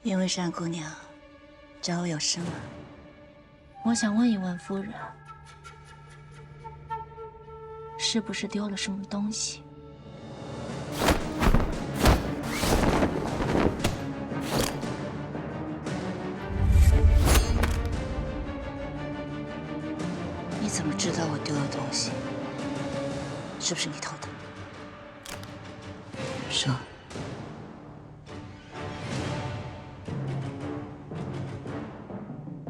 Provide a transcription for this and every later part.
云为山姑娘，找我有事吗？我想问一问夫人，是不是丢了什么东西？你怎么知道我丢了东西？是不是你偷的？说。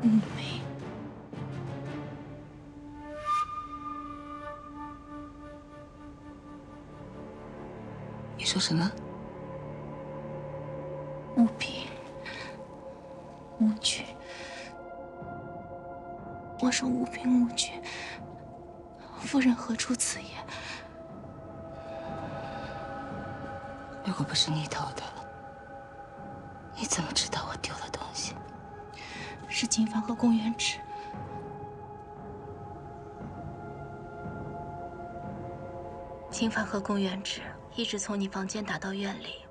没。你说什么？物品，物具。我说物品物具。夫人何出此言？如果不是你偷的，你怎么知道我丢了东西？是金幡和公园纸。金幡和公园纸一直从你房间打到院里。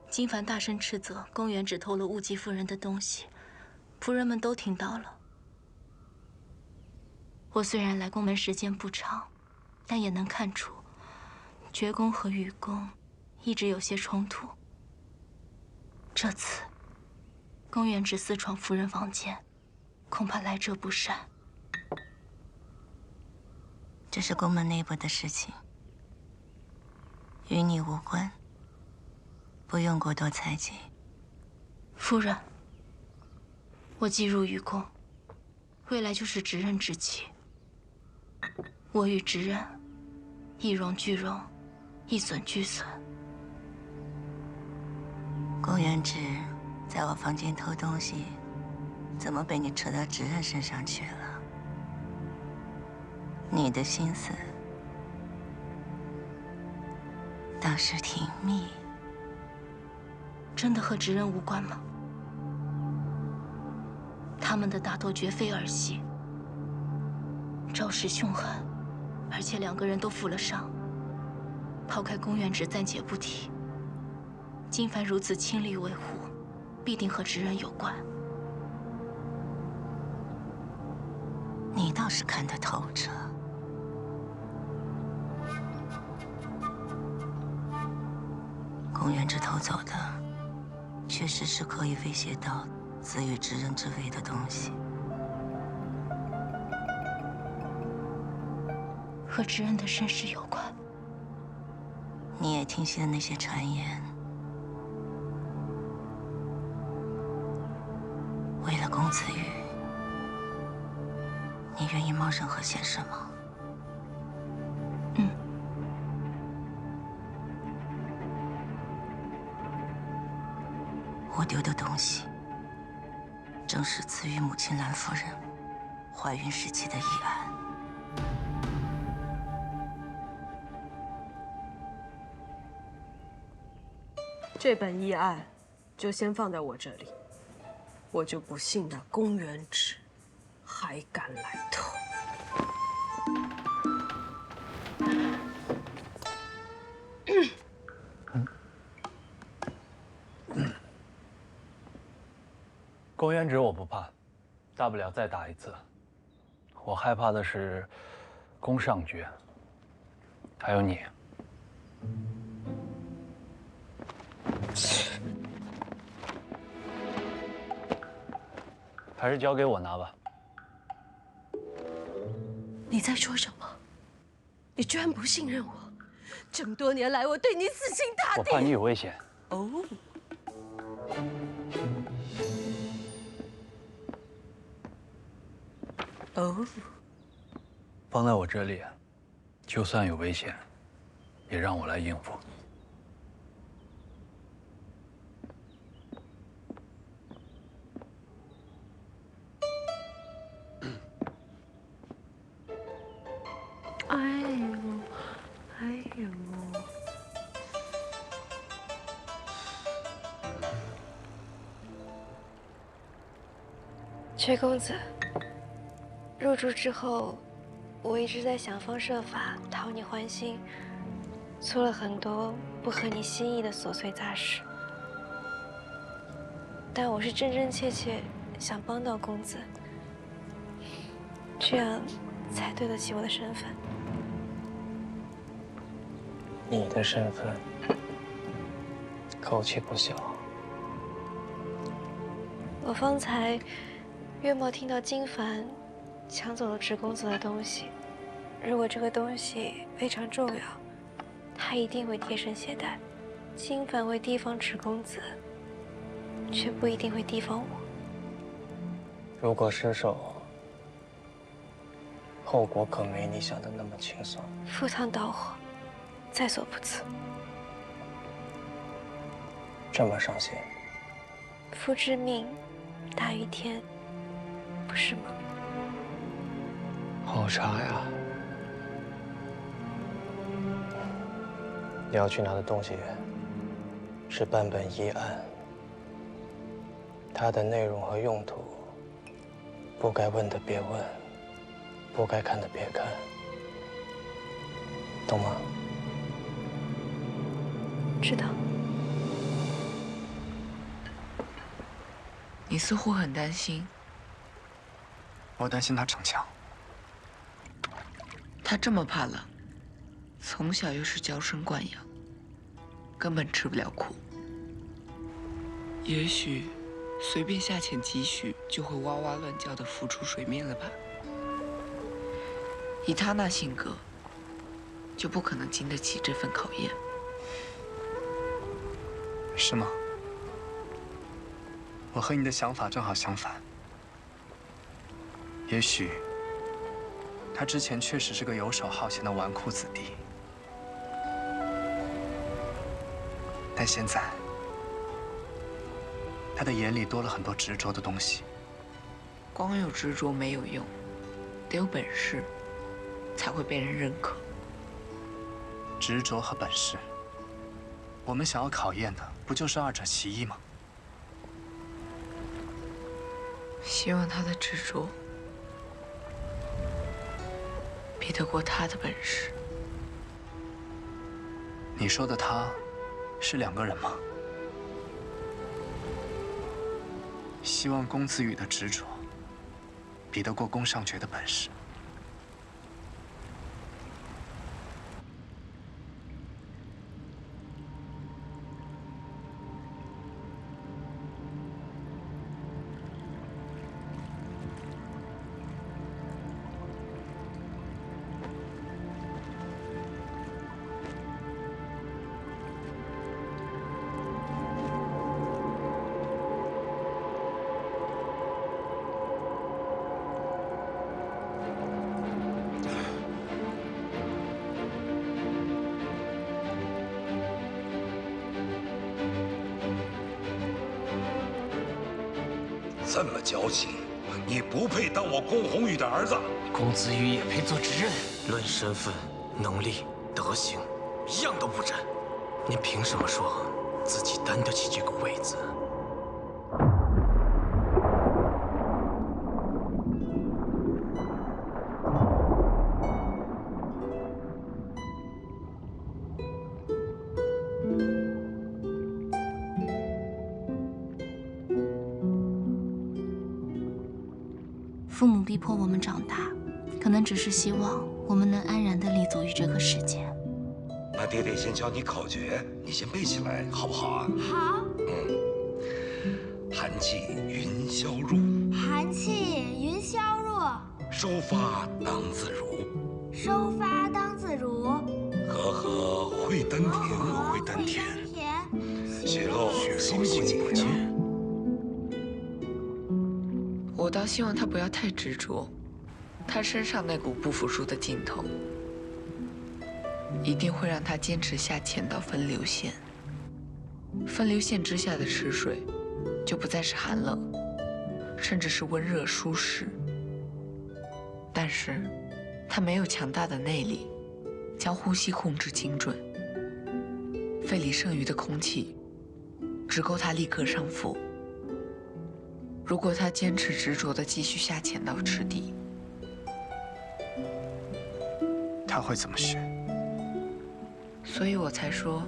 金幡大声斥责公园纸偷了雾姬夫人的东西，仆人们都听到了。我虽然来宫门时间不长，但也能看出，绝宫和雨宫一直有些冲突。这次，公园纸私闯夫人房间，恐怕来者不善。这是宫门内部的事情，与你无关，不用过多猜忌。夫人，我既入雨宫，未来就是执刃之期。我与执刃，一荣俱荣，一损俱损。公园纸在我房间偷东西，怎么被你扯到执刃身上去了？你的心思倒是挺密。真的和执刃无关吗？他们的打斗绝非儿戏，招式凶狠，而且两个人都负了伤。抛开公园纸暂且不提，金幡如此倾力维护，必定和执刃有关。你倒是看得透彻。公园纸偷走的，确实是可以威胁到子与执刃之位的东西。和执刃的身世有关。你也听信了那些传言，为了公子羽，你愿意冒任何险是吗？嗯。我丢的东西，正是子羽母亲兰夫人怀孕时期的疑案。这本议案就先放在我这里，我就不信那公园纸还敢来偷。公园纸我不怕，大不了再打一次。我害怕的是宫上诀，还有你。还是交给我拿吧。你在说什么？你居然不信任我？这么多年来，我对你死心塌地。我怕你有危险。哦。哦。放在我这里，就算有危险，也让我来应付。哎呦，哎呦！薛公子，入住之后，我一直在想方设法讨你欢心，做了很多不合你心意的琐碎杂事。但我是真真切切想帮到公子，这样才对得起我的身份。你的身份口气不小。我方才月末听到金凡抢走了直公子的东西，如果这个东西非常重要，他一定会贴身携带。金凡会提防直公子，却不一定会提防我。如果失手，后果可没你想的那么轻松。赴汤蹈火，在所不辞。这么伤心？夫之命大于天，不是吗？好茶呀！你要去拿的东西是版本一案，它的内容和用途，不该问的别问，不该看的别看，懂吗？知道。你似乎很担心。我担心他逞强。他这么怕冷，从小又是娇生惯养，根本吃不了苦。也许随便下潜几许，就会哇哇乱叫的浮出水面了吧？以他那性格，就不可能经得起这份考验。是吗？我和你的想法正好相反。也许他之前确实是个游手好闲的纨绔子弟，但现在他的眼里多了很多执着的东西。光有执着没有用，得有本事，才会被人认可。执着和本事，我们想要考验的，不就是二者其一吗？希望他的执着比得过他的本事。你说的他，是两个人吗？希望公子羽的执着，比得过宫上角的本事。这么矫情，你不配当我宫红羽的儿子。公子羽也配做执刃？论身份、能力、德行，一样都不沾。您凭什么说自己担得起这个位子？父母逼迫我们长大，可能只是希望我们能安然地立足于这个世界。那爹爹先教你口诀，你先背起来，好不好啊？好。寒气云霄入，寒气云霄入，收发当自如，收发当自如，和和会丹田，会丹田，血漏心不惊。我倒希望他不要太执着，他身上那股不服输的劲头，一定会让他坚持下潜到分流线。分流线之下的池水，就不再是寒冷，甚至是温热舒适。但是，他没有强大的内力，将呼吸控制精准，肺里剩余的空气，只够他立刻上浮。如果他坚持执着地继续下潜到池底，他会怎么学？所以我才说，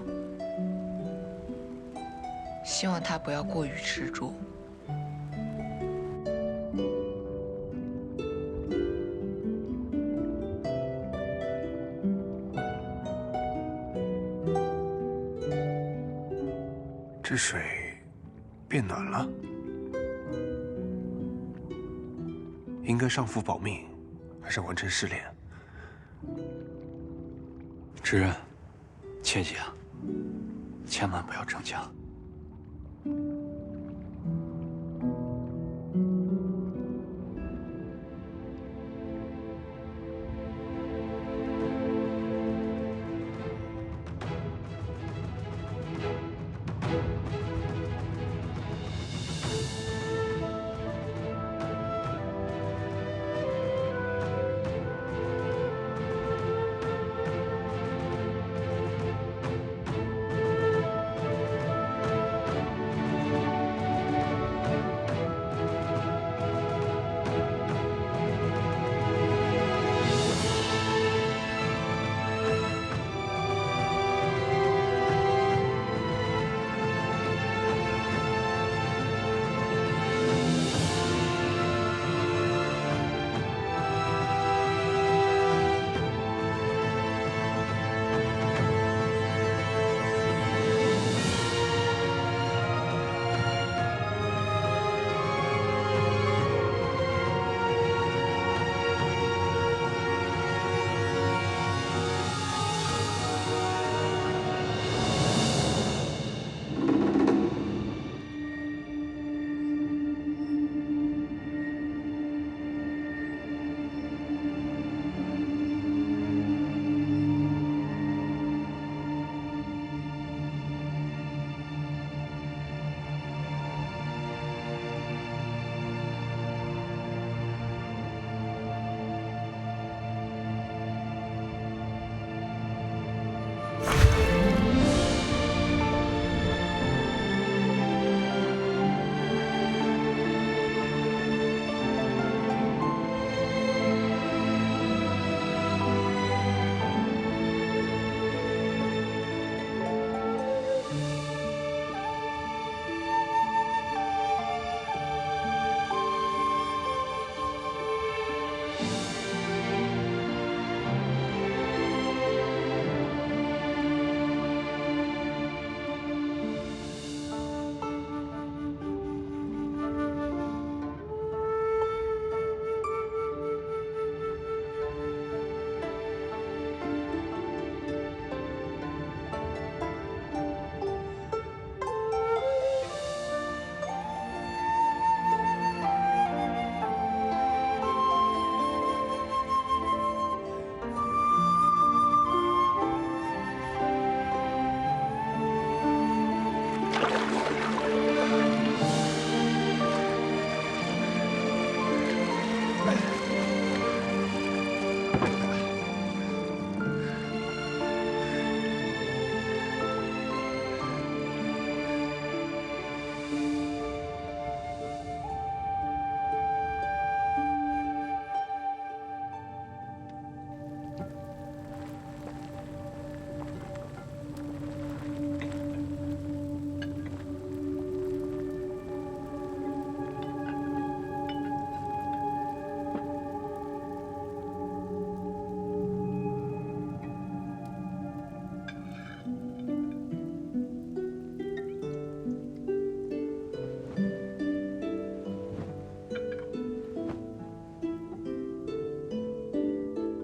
希望他不要过于执着。这水变暖了，应该上浮保命，还是完成试炼？知人，切记啊，千万不要逞强。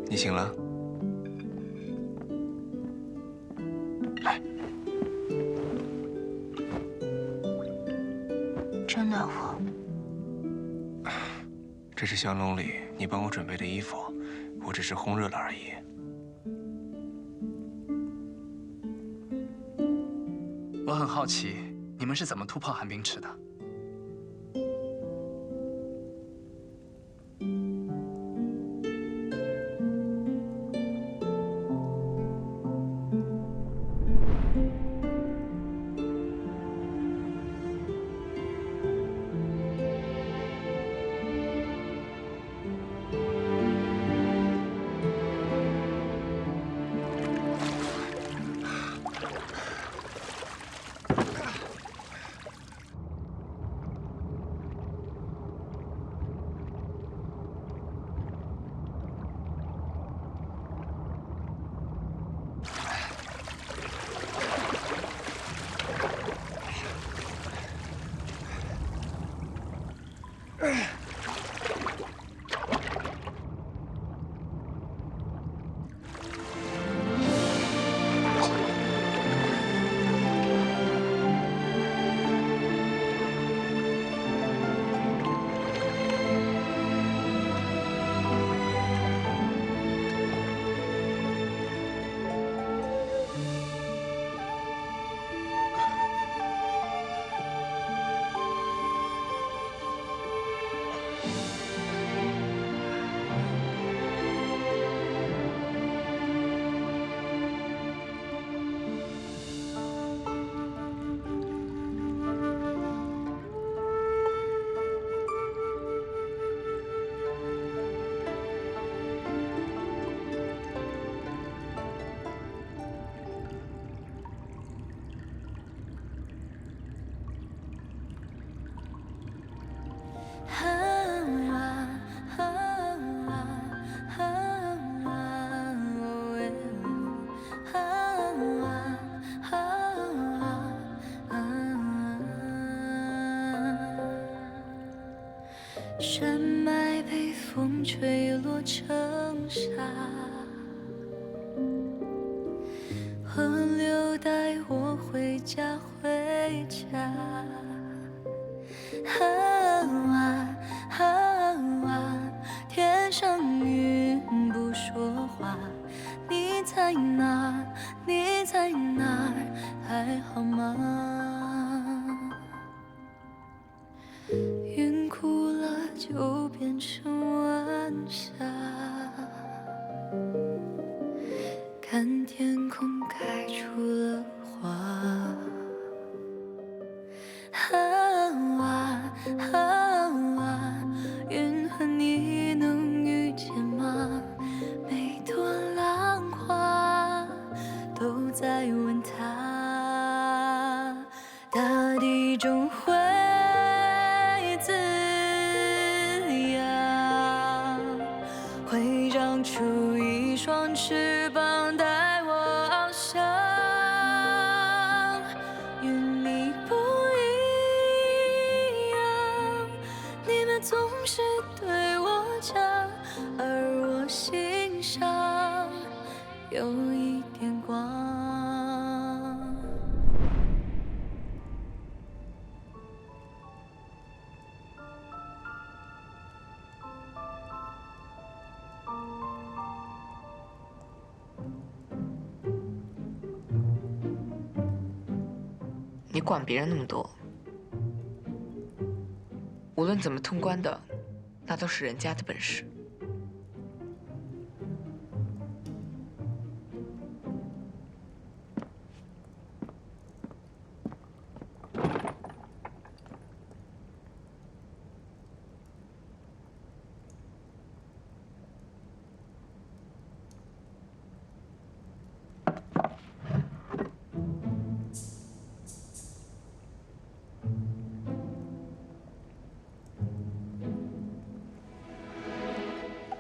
你醒了？来，真暖和。这是香笼里你帮我准备的衣服，我只是烘热了而已。我很好奇，你们是怎么突破寒冰池的？山脉被风吹落成沙，河流带我回家回家。天上云不说话，你在哪？你在哪儿？还好吗？云哭了就变成晚霞，看天空开出了花。云和你能遇见吗？每朵浪花都在问他，大地中会滋养，会长出一双翅膀带我翱翔。与你不一样，你们总是对我讲，而我心上有一点光。你管别人那么多？无论怎么通关的，那都是人家的本事。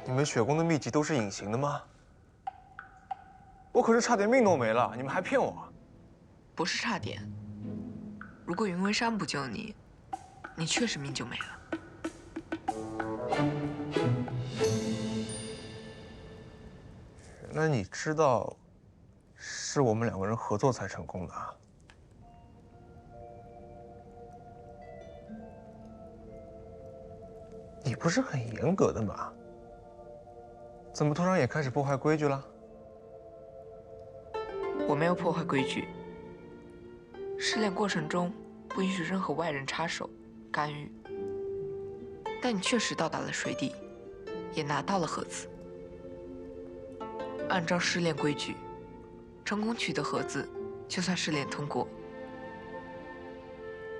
你们雪宫的秘籍都是隐形的吗？我可是差点命都没了，你们还骗我？不是差点。如果云为山不救你，你确实命就没了。那你知道，是我们两个人合作才成功的啊？你不是很严格的吗？怎么突然也开始破坏规矩了？我没有破坏规矩。试炼过程中不允许任何外人插手干预。但你确实到达了水底，也拿到了盒子。按照试炼规矩，成功取得盒子，就算试炼通过。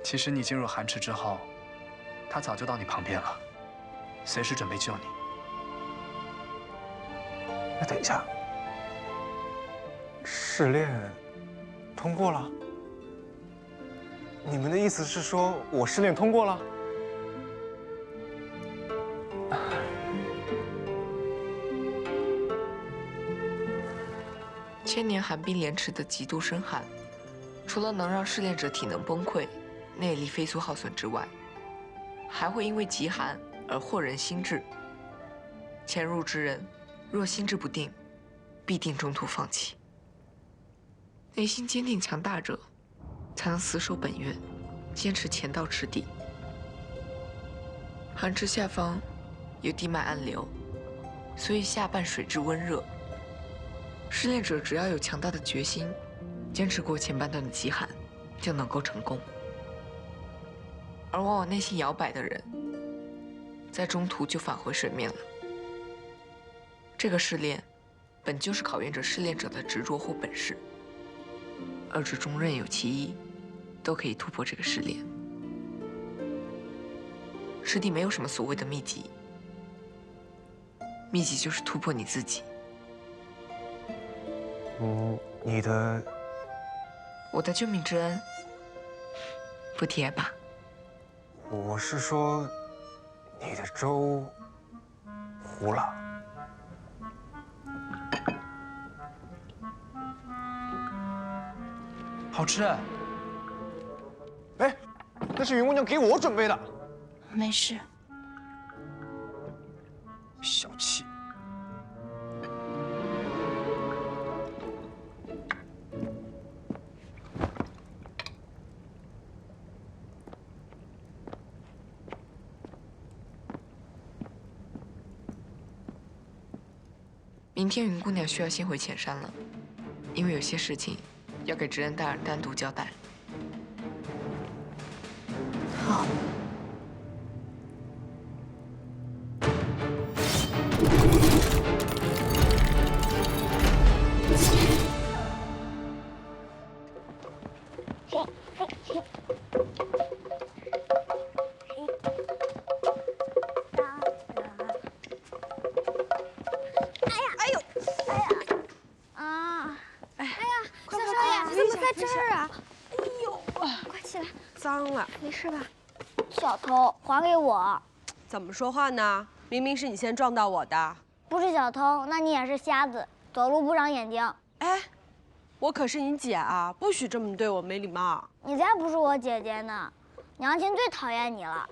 其实你进入寒池之后，他早就到你旁边了，随时准备救你。那等一下，试炼通过了？你们的意思是说我试炼通过了？千年寒冰莲池的极度深寒，除了能让试炼者体能崩溃、内力飞速耗损之外，还会因为极寒而惑人心智。潜入之人若心智不定，必定中途放弃。内心坚定强大者，才能死守本愿，坚持潜到池底。寒池下方有地脉暗流，所以下半水质温热。试炼者只要有强大的决心，坚持过前半段的极寒，就能够成功。而往往内心摇摆的人，在中途就返回水面了。这个试炼，本就是考验着试炼者的执着或本事。二者中任有其一，都可以突破这个试炼。师弟没有什么所谓的秘籍，秘籍就是突破你自己。你的，我的救命之恩，不提也罢。我是说，你的粥糊了。好吃。哎，那是云姑娘给我准备的。没事。小气。明天云姑娘需要先回浅山了，因为有些事情要给知恩大人单独交代。好。脏了，没事吧？小偷，还给我！怎么说话呢？明明是你先撞到我的。不是小偷，那你也是瞎子，走路不长眼睛。哎，我可是你姐啊，不许这么对我没礼貌。你才不是我姐姐呢，娘亲最讨厌你了。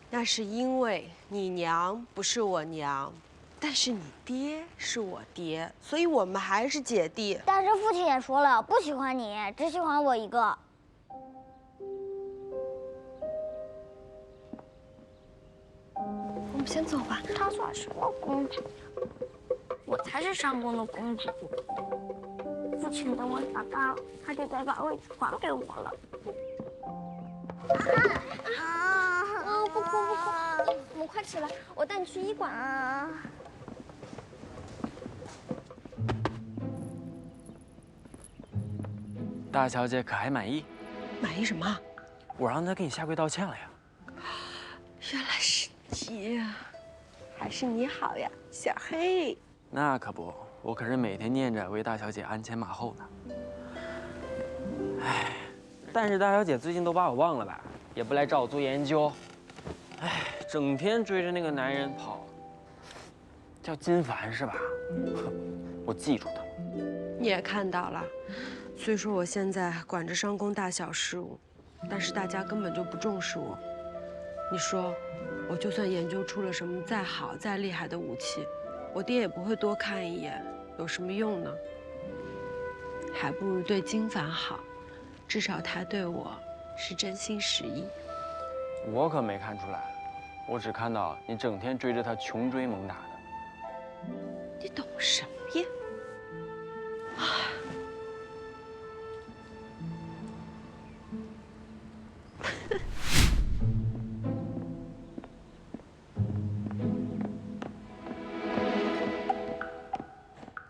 那是因为你娘不是我娘，但是你爹是我爹，所以我们还是姐弟。但是父亲也说了，不喜欢你，只喜欢我一个。我们先走吧。她算什么公主？我才是上宫的公主。父亲等我长大了，他就该把位子还给我了。不哭不哭，我们快起来，我带你去医馆。大小姐可还满意？满意什么？我让她给你下跪道歉了呀。原来是你，还是你好呀，小黑。那可不，我可是每天念着为大小姐鞍前马后呢。哎，但是大小姐最近都把我忘了吧，也不来找我做研究。哎，整天追着那个男人跑，叫金凡是吧？哼，我记住他了。你也看到了，虽说我现在管着商宫大小事务，但是大家根本就不重视我。你说，我就算研究出了什么再好再厉害的武器，我爹也不会多看一眼，有什么用呢？还不如对金凡好，至少他对我是真心实意。我可没看出来，我只看到你整天追着他穷追猛打的。你懂什么呀？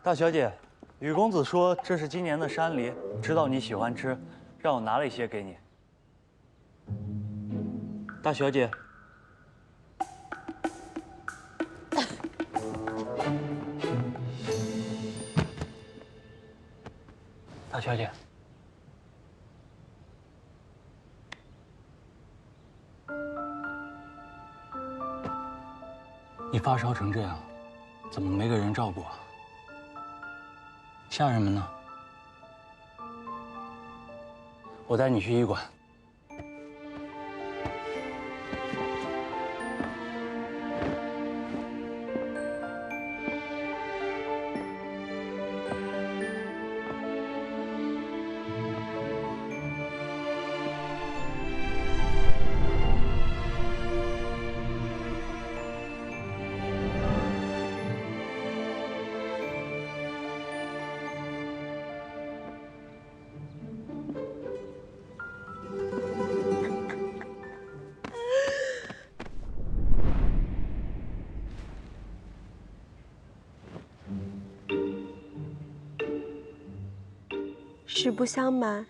大小姐，雨公子说这是今年的山梨，知道你喜欢吃，让我拿了一些给你。大小姐，大小姐，你发烧成这样，怎么没个人照顾啊？家人们呢？我带你去医馆。实不相瞒，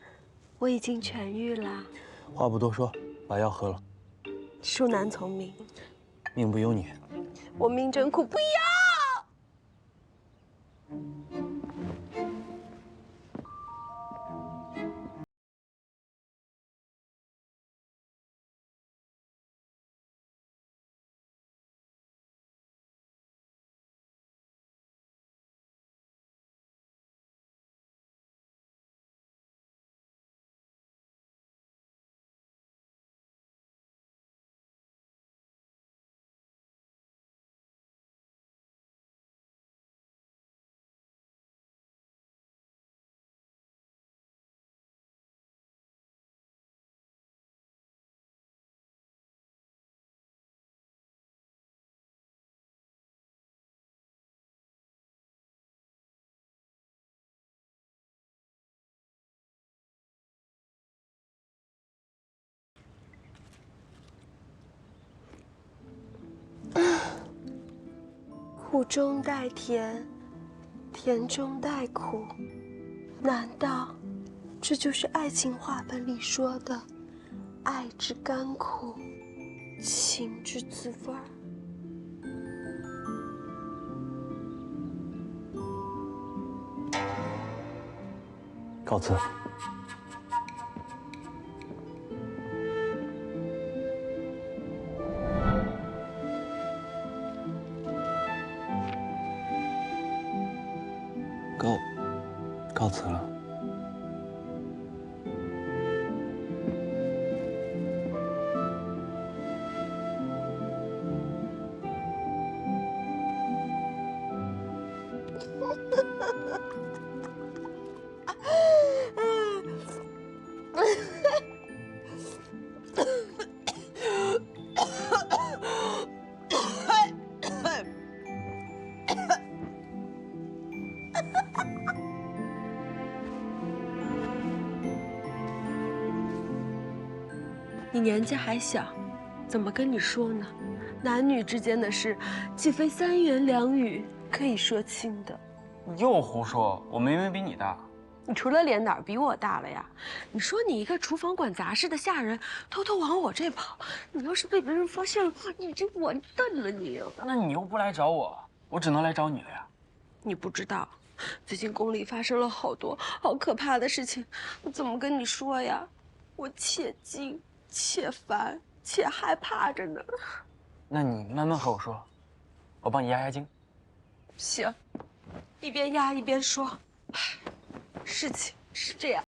我已经痊愈了。话不多说，把药喝了。恕难从命，命不由你。我命真苦，不要。苦中带甜，甜中带苦，难道这就是爱情话本里说的“爱之甘苦，情之滋味”？告辞。告辞了。你年纪还小，怎么跟你说呢？男女之间的事，岂非三言两语可以说清的？你又胡说，我明明比你大。你除了脸哪儿比我大了呀？你说你一个厨房管杂事的下人，偷偷往我这跑，你要是被别人发现了，你这完蛋了你！那你又不来找我，我只能来找你了呀。你不知道，最近宫里发生了好多好可怕的事情，我怎么跟你说呀？我且惊且烦且害怕着呢。那你慢慢和我说，我帮你压压惊。行，一边压一边说。事情是这样。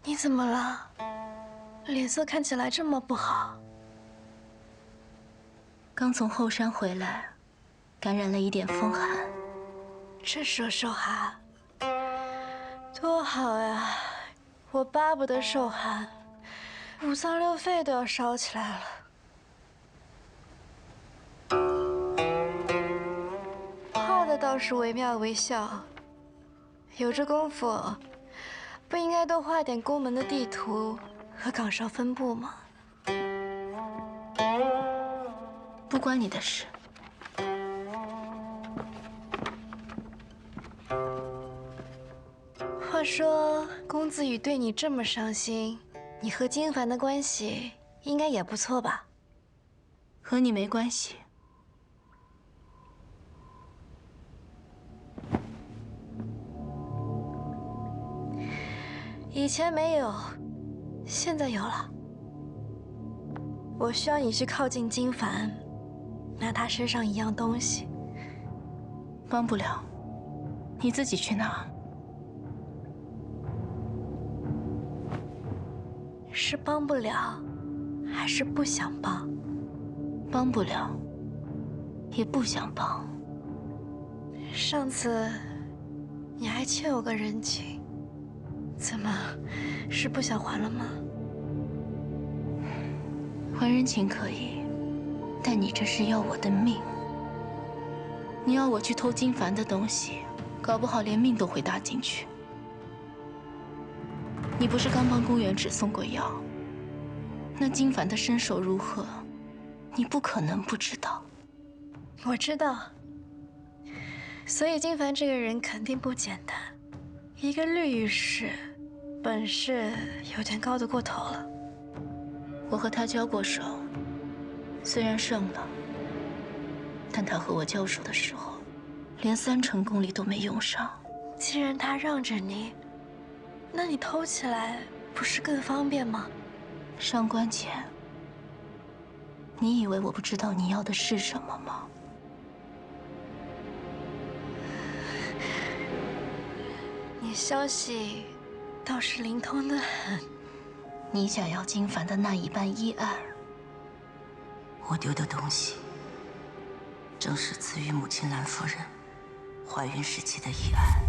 你怎么了？脸色看起来这么不好。刚从后山回来，感染了一点风寒。这时候受寒，多好呀！我巴不得受寒，五脏六肺都要烧起来了。画的倒是惟妙惟肖，有这功夫，不应该多画点宫门的地图和岗哨分布吗？不关你的事。话说，公子羽对你这么上心，你和金凡的关系应该也不错吧？和你没关系。以前没有，现在有了。我需要你去靠近金凡，拿他身上一样东西。帮不了，你自己去拿。是帮不了，还是不想帮？帮不了，也不想帮。上次你还欠我个人情，怎么，是不想还了吗？还人情可以，但你这是要我的命。你要我去偷金凡的东西，搞不好连命都会搭进去。你不是刚帮宫元直送过药？那金凡的身手如何，你不可能不知道。我知道，所以金凡这个人肯定不简单，一个绿御史，本事有点高得过头了。我和他交过手，虽然胜了，但他和我交手的时候，连3成功力都没用上。既然他让着你，那你偷起来不是更方便吗？上官浅，你以为我不知道你要的是什么吗？你消息倒是灵通得很。你想要金凡的那一半1/2，我丢的东西，正是赐予母亲兰夫人怀孕时期的遗案。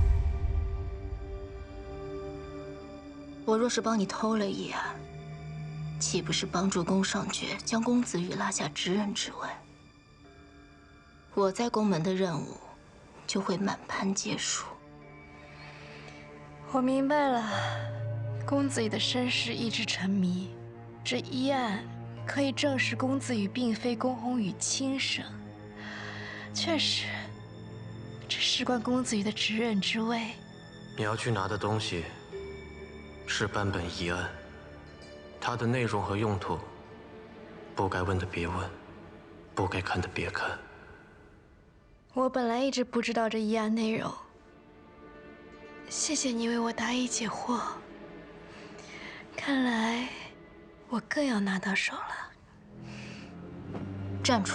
我若是帮你偷了一案，岂不是帮助宫尚爵将公子羽拉下执刃之位？我在宫门的任务就会满盘皆输。我明白了，公子羽的身世一直沉迷，这一案可以证实公子羽并非宫宏宇亲生。确实，这事关公子羽的执刃之位。你要去拿的东西是版本一案，它的内容和用途，不该问的别问，不该看的别看。我本来一直不知道这一案内容，谢谢你为我答疑解惑。看来我更要拿到手了。站住！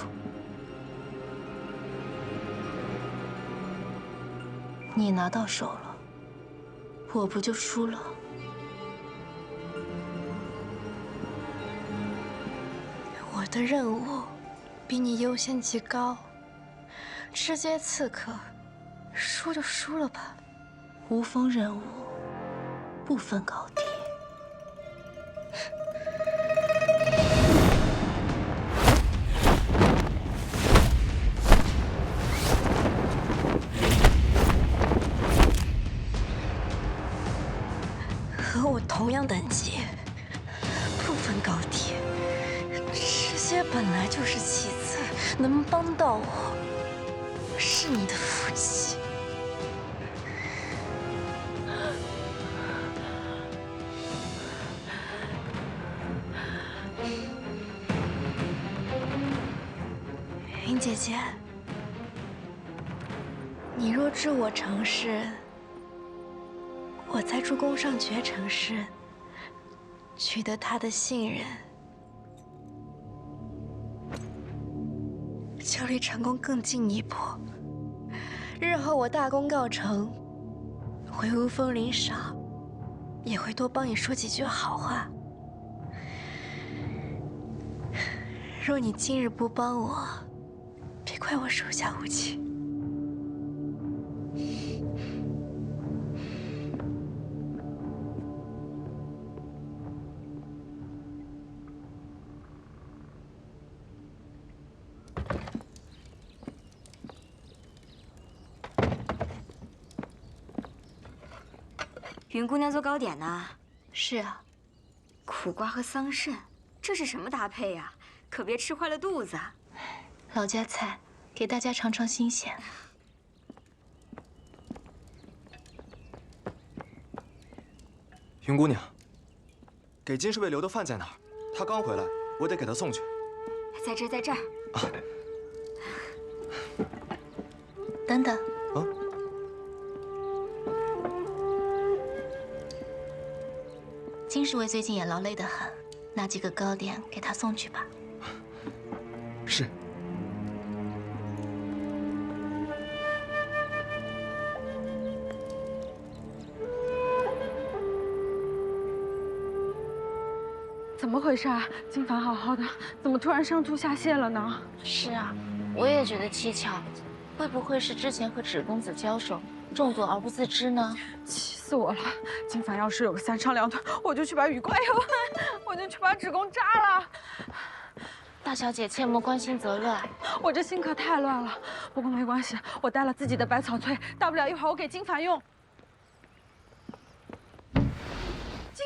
你拿到手了，我不就输了？我的任务比你优先级高，直接刺客，输就输了吧。无风任务不分高低。和我同样等级，不分高低。这些本来就是其次，能帮到我，是你的福气。云姐姐，你若知我成事，我在助宫尚爵成事，取得他的信任，就离成功更进一步。日后我大功告成，回无风林赏，也会多帮你说几句好话。若你今日不帮我，别怪我手下无情。云姑娘做糕点呢？是啊。苦瓜和桑葚，这是什么搭配呀？可别吃坏了肚子。老家菜，给大家尝尝新鲜。云姑娘，给金侍卫留的饭在哪儿？他刚回来，我得给他送去。在这儿，在这儿。啊。等等。啊。金侍卫最近也劳累得很，拿几个糕点给他送去吧。是。怎么回事啊？金凡好好的，怎么突然上吐下泻了呢？是啊，我也觉得蹊跷，会不会是之前和芷公子交手中毒而不自知呢？气死我了！金凡要是有个三长两短，我就去把羽怪有，我就去把芷公扎了。大小姐切莫关心则乱，我这心可太乱了。不过没关系，我带了自己的百草萃，大不了一会儿我给金凡用。金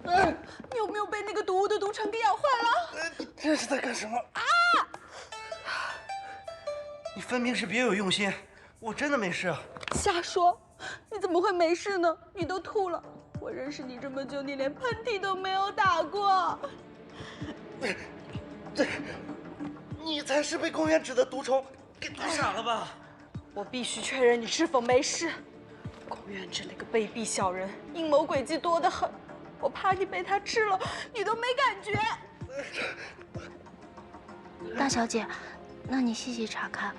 凡，你有没有被那个毒物的毒尘给咬坏了？你这是在干什么啊？你分明是别有用心，我真的没事。瞎说！你怎么会没事呢？你都吐了。我认识你这么久，你连喷嚏都没有打过。你才是被宫原芷的毒虫给毒傻了吧？我必须确认你是否没事。宫原芷那个卑鄙小人，阴谋诡计多得很，我怕你被他吃了，你都没感觉。大小姐，那你细细查看，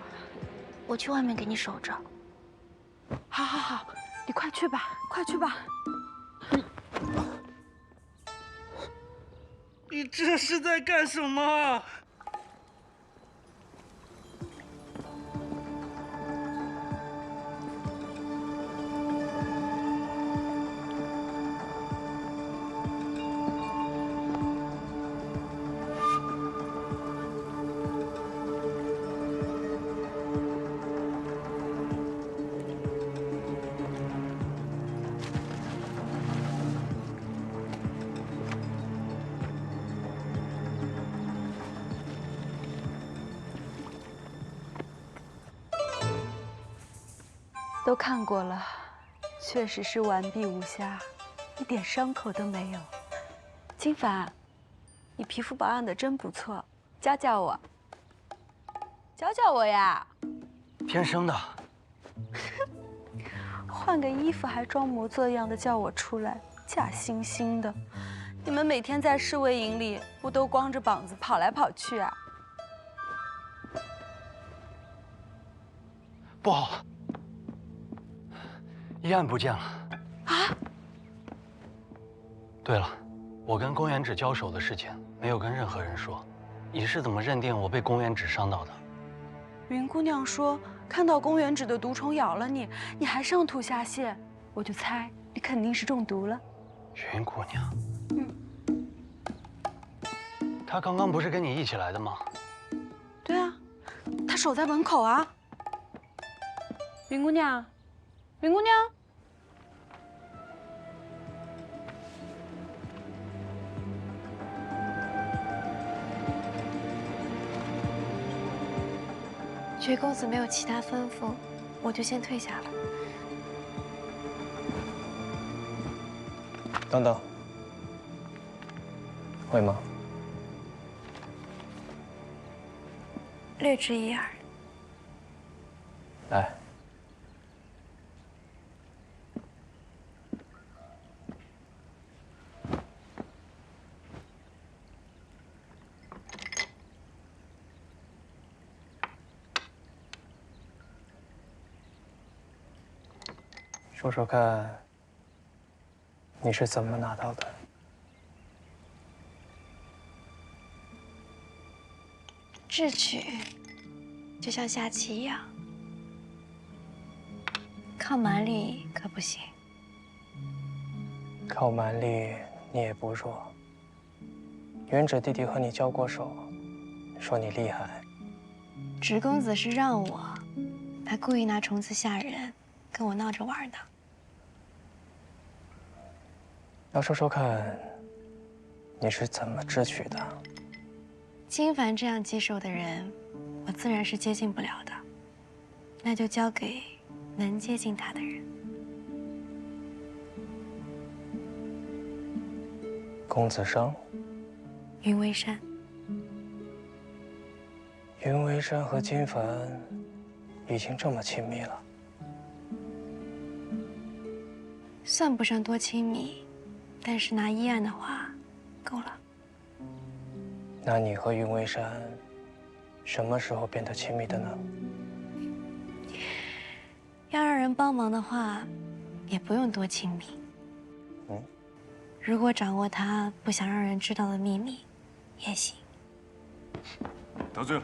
我去外面给你守着。好，好，好，你快去吧，快去吧。你这是在干什么？都看过了，确实是完璧无瑕，一点伤口都没有。金凡，你皮肤保养的真不错，教教我，教教我呀！天生的。换个衣服还装模作样的叫我出来，假惺惺的。你们每天在侍卫营里不都光着膀子跑来跑去啊？不好，依案不见了。啊？对了，我跟宫原芷交手的事情没有跟任何人说，你是怎么认定我被宫原芷伤到的？云姑娘说看到宫原芷的毒虫咬了你，你还上吐下泻，我就猜你肯定是中毒了。云姑娘，她刚刚不是跟你一起来的吗？对啊，她守在门口啊。云姑娘，云姑娘。觉公子没有其他吩咐，我就先退下了。等等，会吗？略知一二。来。说说看，你是怎么拿到的？智取就像下棋一样，靠蛮力可不行。靠蛮力你也不弱。原芷弟弟和你交过手，说你厉害。直公子是让我，他故意拿虫子吓人，跟我闹着玩呢。要说说看，你是怎么智取的？金凡这样棘手的人，我自然是接近不了的，那就交给能接近他的人。公子商，云为山。云为山和金凡已经这么亲密了，算不上多亲密，但是拿一案的话，够了。那你和云为山什么时候变得亲密的呢？要让人帮忙的话，也不用多亲密。如果掌握他不想让人知道的秘密，也行。得罪了。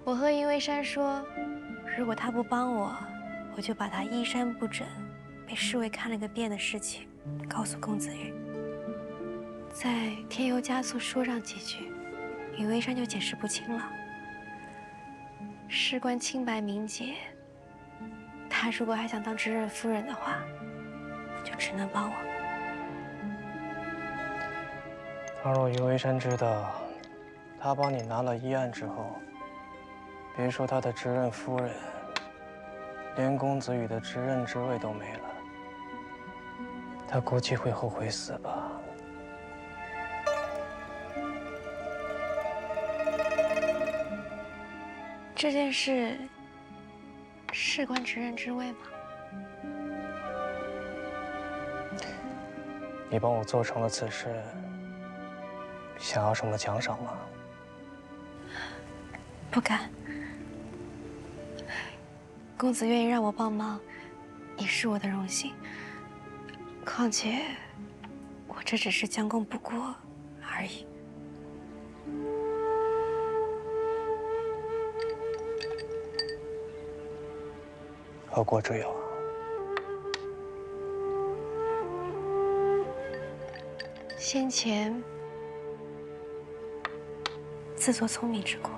我和云为山说，如果他不帮我，我就把他衣衫不整、被侍卫看了个遍的事情告诉公子羽，再添油加醋说上几句，云为山就解释不清了。事关清白明洁，他如果还想当知任夫人的话，就只能帮我。倘若云为山知道他帮你拿了一案之后，别说他的知任夫人，连公子羽的知任之位都没了，他估计会后悔死吧。这件事事关知任之位吗？你帮我做成了此事，想要什么奖赏吗？不敢。公子愿意让我帮忙，也是我的荣幸。况且，我这只是将功补过而已。何过之有啊？先前自作聪明之过。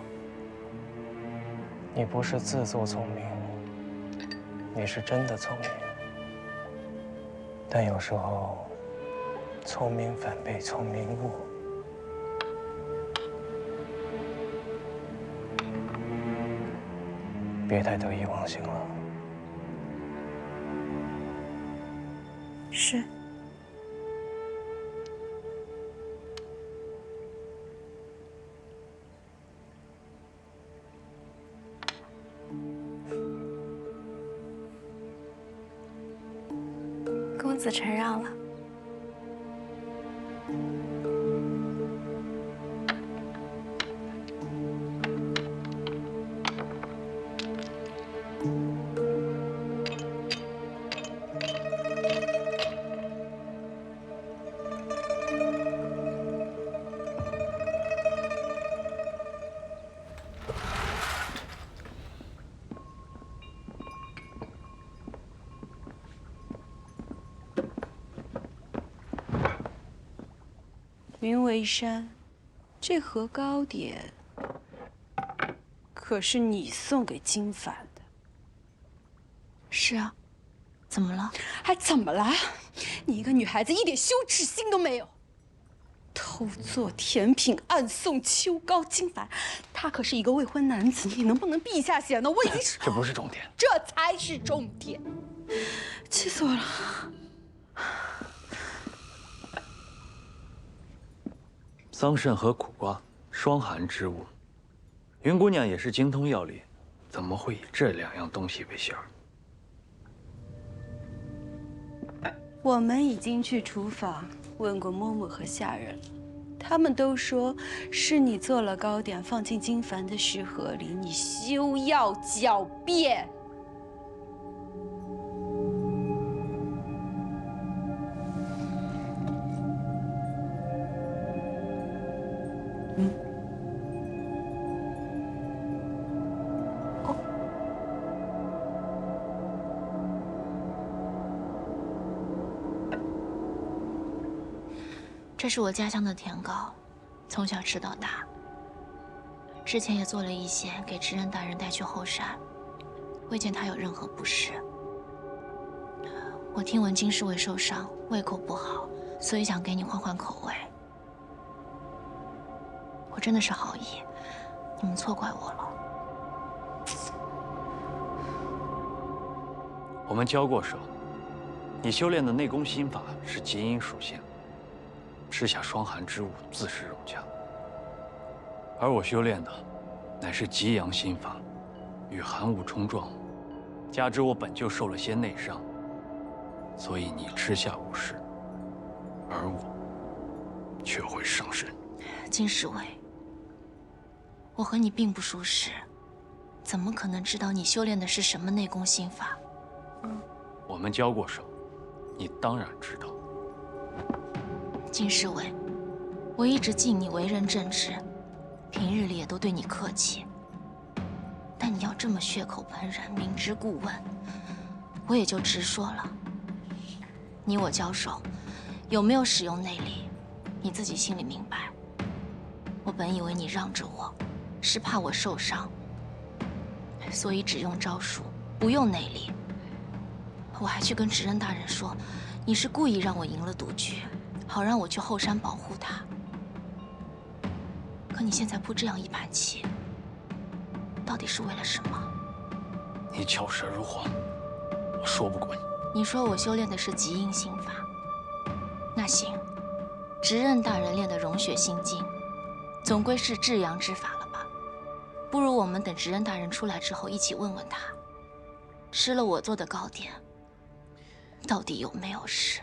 你不是自作聪明，你是真的聪明。但有时候，聪明反被聪明误。别太得意忘形了。是。公子承让了。云为山，这盒糕点可是你送给金凡的。是啊，怎么了？还怎么了？你一个女孩子一点羞耻心都没有，偷做甜品暗送秋高金凡，他可是一个未婚男子，你能不能避一下嫌呢？我已经是……这不是重点，这才是重点，气死我了！桑葚和苦瓜，霜寒之物。云姑娘也是精通药理，怎么会以这2样东西为馅儿？我们已经去厨房问过嬷嬷和下人了，他们都说是你做了糕点放进金凡的食盒里，你休要狡辩。这是我家乡的甜糕，从小吃到大。之前也做了一些给执任大人带去后山，未见他有任何不适。我听闻金侍卫受伤，胃口不好，所以想给你换换口味。我真的是好意，你们错怪我了。我们交过手，你修炼的内功心法是极阴属性。吃下霜寒之物，自是荣家。而我修炼的，乃是极阳心法，与寒雾冲撞，加之我本就受了些内伤，所以你吃下无事，而我却会伤身。金侍卫，我和你并不熟识，怎么可能知道你修炼的是什么内功心法？我们交过手，你当然知道。金侍卫，我一直敬你为人正直，平日里也都对你客气。但你要这么血口喷人，明知故问，我也就直说了。你我交手，有没有使用内力，你自己心里明白。我本以为你让着我，是怕我受伤，所以只用招数，不用内力。我还去跟执任大人说，你是故意让我赢了赌局。好让我去后山保护他，可你现在铺这样一盘棋，到底是为了什么？你巧舌如簧，我说不过你。你说我修炼的是极阴心法，那行，执任大人练的融血心经，总归是至阳之法了吧？不如我们等执任大人出来之后，一起问问他，吃了我做的糕点，到底有没有事？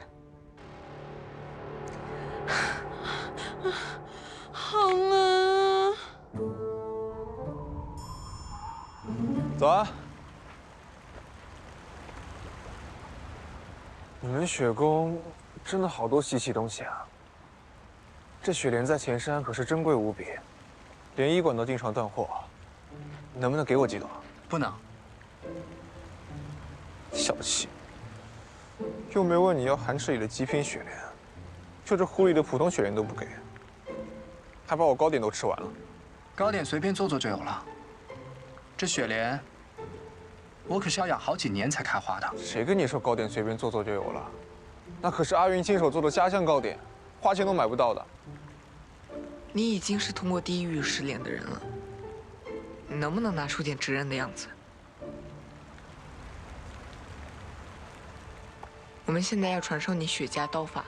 好了，走啊！你们雪宫真的好多稀奇东西啊！这雪莲在前山可是珍贵无比，连医馆都经常断货，能不能给我几朵？不能。小气！又没问你要寒池里的极品雪莲，就这壶里的普通雪莲都不给，还把我糕点都吃完了。糕点随便做做就有了。这雪莲，我可是要养好几年才开花的。谁跟你说糕点随便做做就有了？那可是阿云亲手做的家乡糕点，花钱都买不到的。你已经是通过地狱失联的人了，你能不能拿出点直人的样子？我们现在要传授你雪家刀法。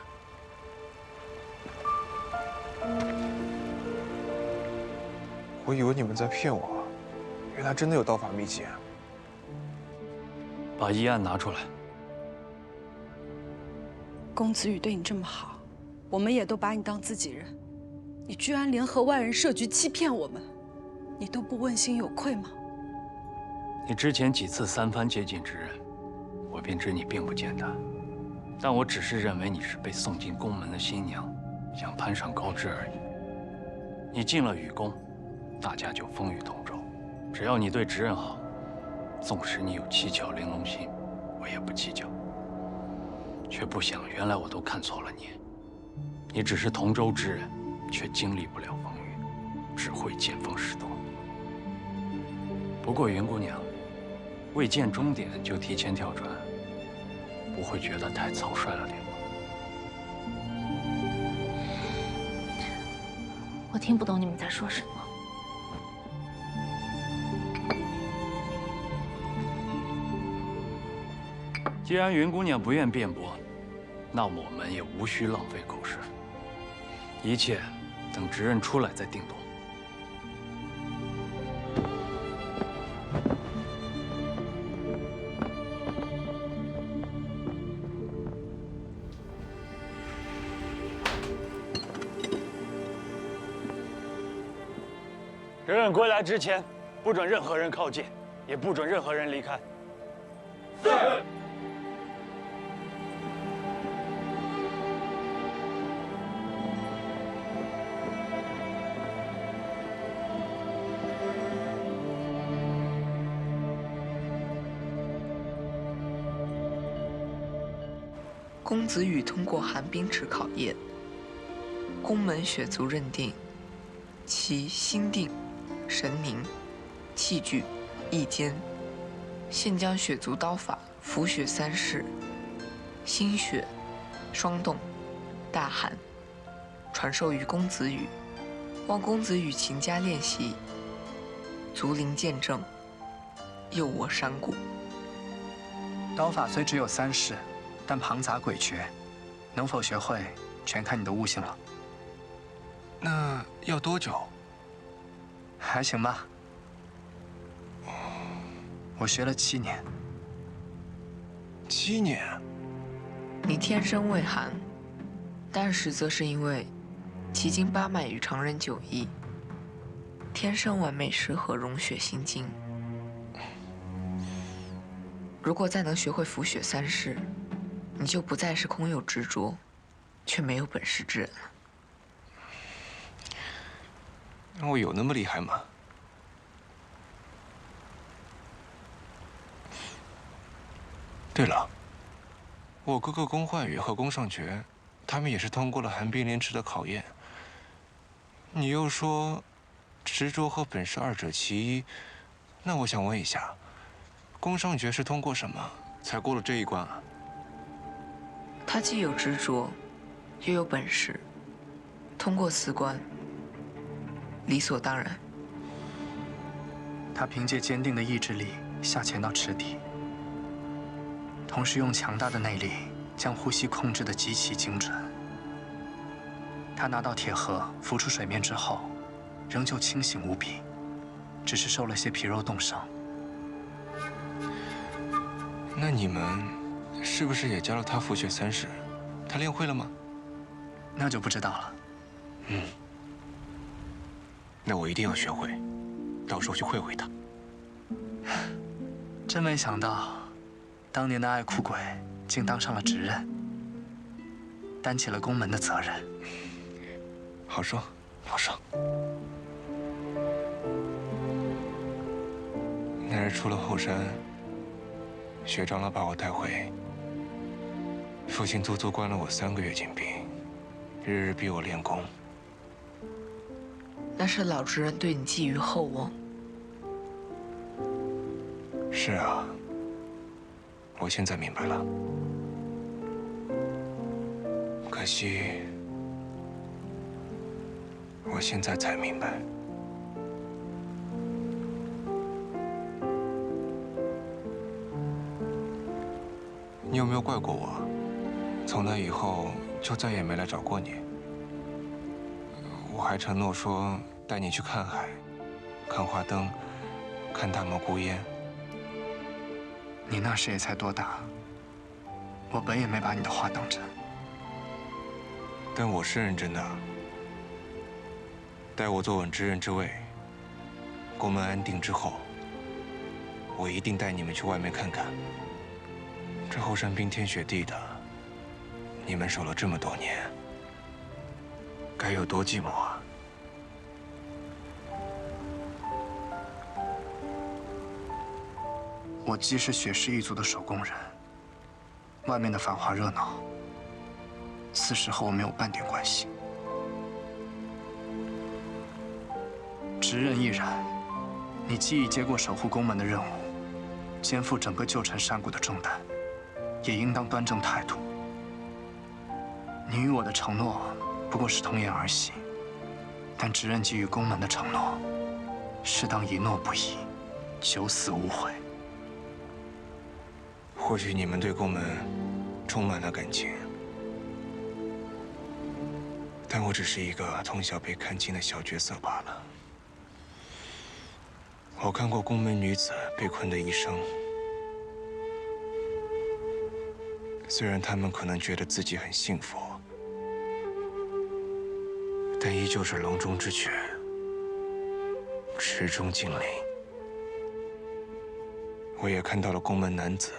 我以为你们在骗我，原来真的有刀法秘籍啊！把议案拿出来。公子羽对你这么好，我们也都把你当自己人，你居然联合外人设局欺骗我们，你都不问心有愧吗？你之前几次三番接近之人，我便知你并不简单。但我只是认为你是被送进宫门的新娘，想攀上高枝而已。你进了雨宫，大家就风雨同舟。只要你对执刃好，纵使你有七巧玲珑心，我也不计较。却不想，原来我都看错了你。你只是同舟之人，却经历不了风雨，只会见风使舵。不过云姑娘，未见终点就提前跳船，不会觉得太草率了点吗？我听不懂你们在说什么。既然云姑娘不愿辩驳，那么我们也无需浪费口舌，一切等执刃出来再定夺。执刃归来之前，不准任何人靠近，也不准任何人离开。是。公子羽通过寒冰池考验，宫门血族认定其心定、神灵、器具、意坚，现将血族刀法浮雪三式、心血、霜冻、大寒传授于公子羽，望公子羽勤加练习，足灵见证，佑我山谷。刀法虽只有3式，但庞杂诡谲，能否学会，全看你的悟性了。那要多久？还行吧。我学了7年。7年？你天生畏寒，但实则是因为奇经八脉与常人迥异，天生完美适合融雪心经。如果再能学会浮雪三式，你就不再是空有执着，却没有本事之人了。我有那么厉害吗？对了，我哥哥宫焕宇和宫尚觉，他们也是通过了寒冰莲池的考验。你又说执着和本事二者其一，那我想问一下，宫尚觉是通过什么才过了这一关啊？他既有执着，又有本事，通过4关，理所当然。他凭借坚定的意志力下潜到池底，同时用强大的内力将呼吸控制得极其精准。他拿到铁盒浮出水面之后，仍旧清醒无比，只是受了些皮肉冻伤。那你们是不是也教了他浮雪三式？他练会了吗？那就不知道了。那我一定要学会，到时候去会会他。真没想到，当年的爱哭鬼竟当上了执刃，担起了宫门的责任。好说，好说。那日出了后山，学长老把我带回。父亲足足关了我3个月禁闭，日日逼我练功。那是老执人对你寄予厚望。是啊，我现在明白了。可惜，我现在才明白。你有没有怪过我？从那以后就再也没来找过你。我还承诺说带你去看海、看花灯、看大漠孤烟。你那时也才多大，我本也没把你的话当真。但我是认真的。待我坐稳知人之位，宫门安定之后，我一定带你们去外面看看。这后山冰天雪地的，你们守了这么多年，该有多寂寞啊！我既是雪氏一族的守宫人，外面的繁华热闹，此时和我没有半点关系。执刃亦然，你既已接过守护宫门的任务，肩负整个旧城山谷的重担，也应当端正态度。你与我的承诺不过是童言而行，但执刃给予宫门的承诺，是当一诺不移，九死无悔。或许你们对宫门充满了感情，但我只是一个从小被看轻的小角色罢了。我看过宫门女子被困的一生，虽然她们可能觉得自己很幸福，但依旧是笼中之雀，池中精灵。我也看到了宫门男子，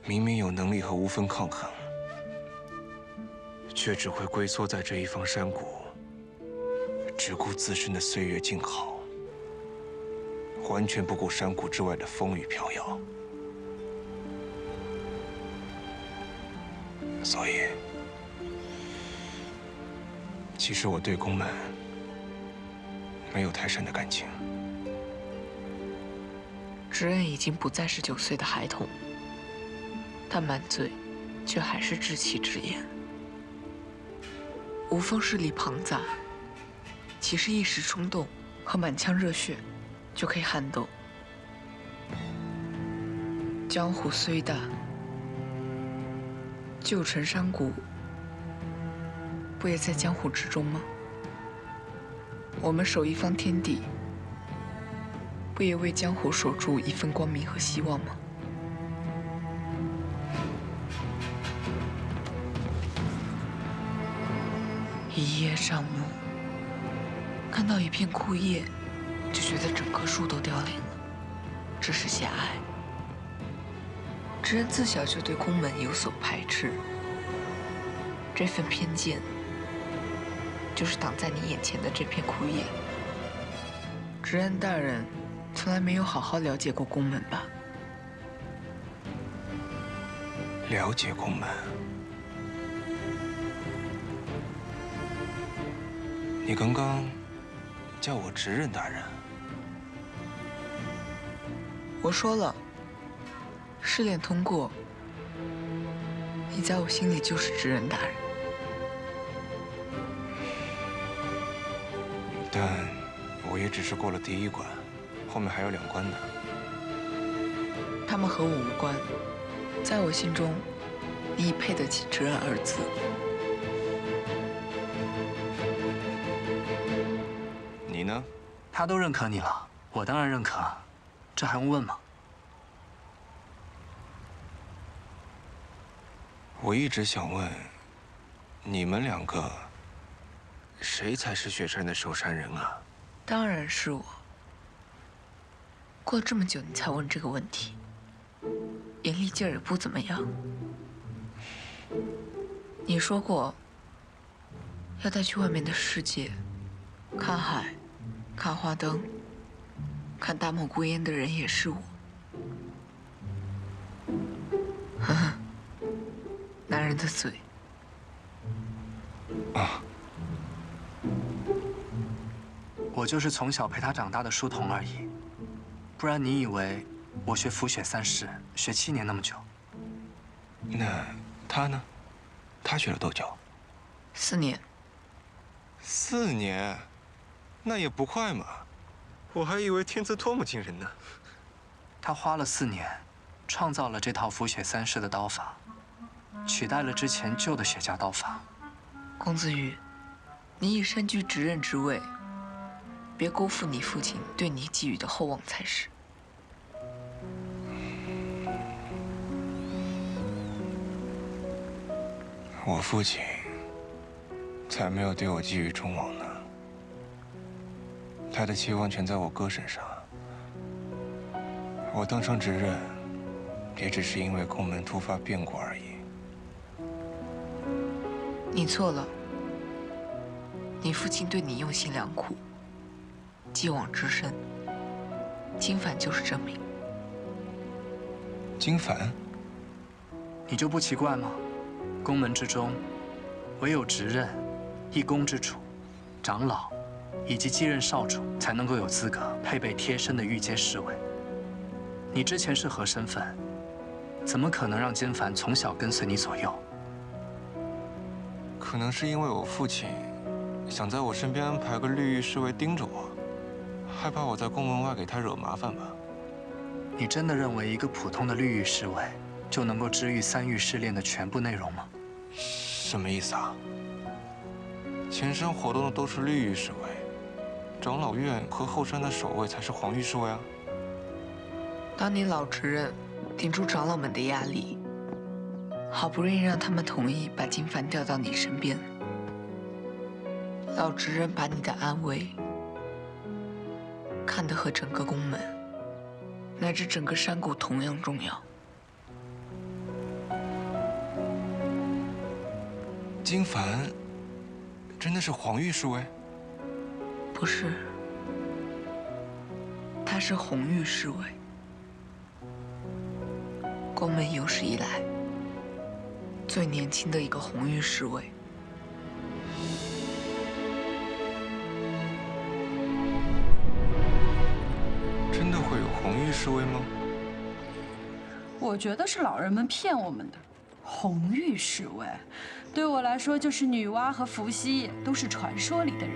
明明有能力和无分抗衡，却只会龟缩在这一方山谷，只顾自身的岁月静好，完全不顾山谷之外的风雨飘摇。所以，其实我对宫门没有太深的感情。执刃已经不再是9岁的孩童，但满嘴却还是志气之言。无风势力庞杂，岂是一时冲动和满腔热血就可以撼动？江湖虽大，旧城山谷不也在江湖之中吗？我们守一方天地，不也为江湖守住一份光明和希望吗？一叶障目，看到一片枯叶，就觉得整棵树都凋零了，这是狭隘。执刃自小就对宫门有所排斥，这份偏见，就是挡在你眼前的这片枯叶。执刃大人从来没有好好了解过宫门吧？了解宫门？你刚刚叫我执刃大人？我说了，试炼通过，你在我心里就是执刃大人。但我也只是过了第1关，后面还有2关呢。他们和我无关，在我心中，你已配得起执刃2字。你呢？他都认可你了，我当然认可，这还用问吗？我一直想问，你们2个，谁才是雪山的守山人啊？当然是我。过了这么久，你才问这个问题，眼力劲儿也不怎么样。你说过，要带去外面的世界，看海。看花灯，看大漠孤烟的人也是我。呵呵，男人的嘴。啊！我就是从小陪他长大的书童而已，不然你以为我学浮雪3式学7年那么久？那他呢？他学了多久？4年。4年？那也不快嘛，我还以为天资多么惊人呢。他花了4年，创造了这套浮雪3式的刀法，取代了之前旧的血家刀法。公子羽，你已身居执刃之位，别辜负你父亲对你寄予的厚望才是。我父亲才没有对我寄予众望呢，他的期望全在我哥身上。我当上执刃，也只是因为宫门突发变故而已。你错了，你父亲对你用心良苦，继往之深，金凡就是证明。金凡，你就不奇怪吗？宫门之中，唯有执刃、一宫之主、长老以及继任少主才能够有资格配备贴身的御阶侍卫。你之前是何身份？怎么可能让金凡从小跟随你左右？可能是因为我父亲想在我身边安排个绿玉侍卫盯着我，害怕我在宫门外给他惹麻烦吧。你真的认为一个普通的绿玉侍卫就能够知遇三玉试炼的全部内容吗？什么意思啊？前山活动的都是绿玉侍卫，长老院和后山的守卫才是黄玉侍卫啊。当你老执刃顶住长老们的压力，好不容易让他们同意把金凡调到你身边，老执刃把你的安危看得和整个宫门乃至整个山谷同样重要。金凡真的是黄玉侍卫？不是，他是红玉侍卫。宫门有史以来最年轻的一个红玉侍卫。真的会有红玉侍卫吗？我觉得是老人们骗我们的。红玉侍卫，对我来说就是女娲和伏羲，都是传说里的人。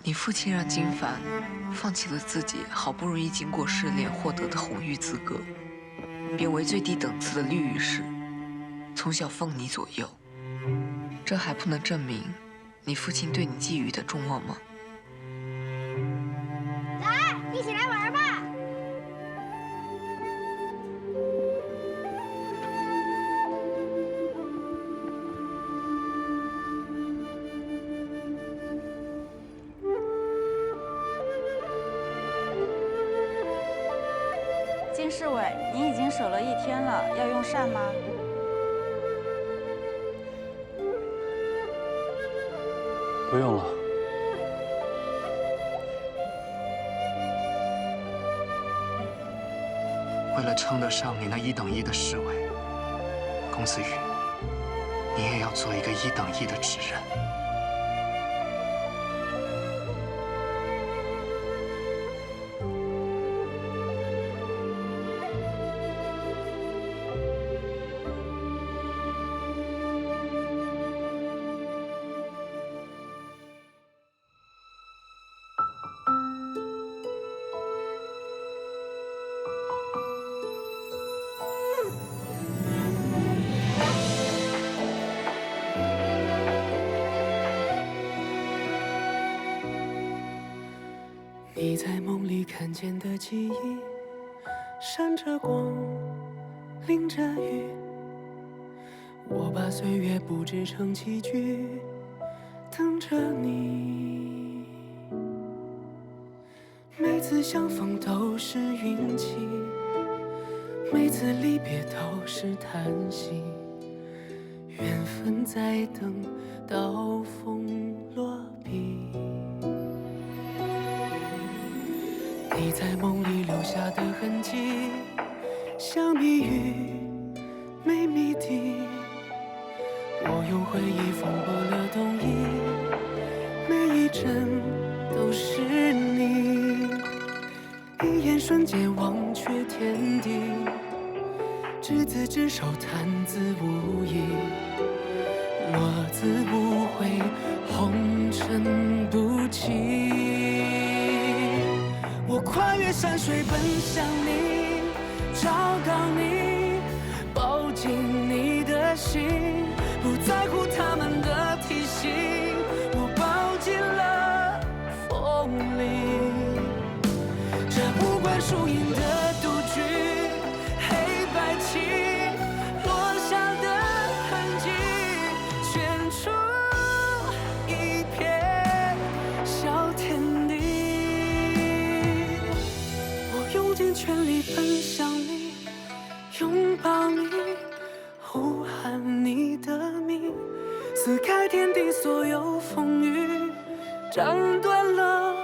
你父亲让金凡放弃了自己好不容易经过试炼获得的红玉资格，贬为最低等次的绿玉士，从小奉你左右，这还不能证明你父亲对你寄予的重望吗？来，一起来玩吧！金侍卫，你已经守了1天了，要用膳吗？不用了。为了称得上你那1等1的侍卫，公子羽，你也要做一个1等1的执刃。你在梦里看见的记忆，闪着光，淋着雨。我把岁月布置成棋局，等着你。每次相逢都是运气，每次离别都是叹息。缘分在等到风落笔，你在梦里留下的痕迹，像谜语没谜底。我用回忆缝过了冬衣，每一针都是你。一眼瞬间忘却天地，执子之手，弹字无意。落字无悔，红尘不弃。我跨越山水奔向你，找到你，抱紧你的心，不在乎他们的提醒，我抱进了风里。这无关输赢的赌局，黑白棋落下的痕迹，圈出一片小天地。我用尽全力奔向你，拥抱你，呼喊你的名，撕开天地所有风雨，斩断了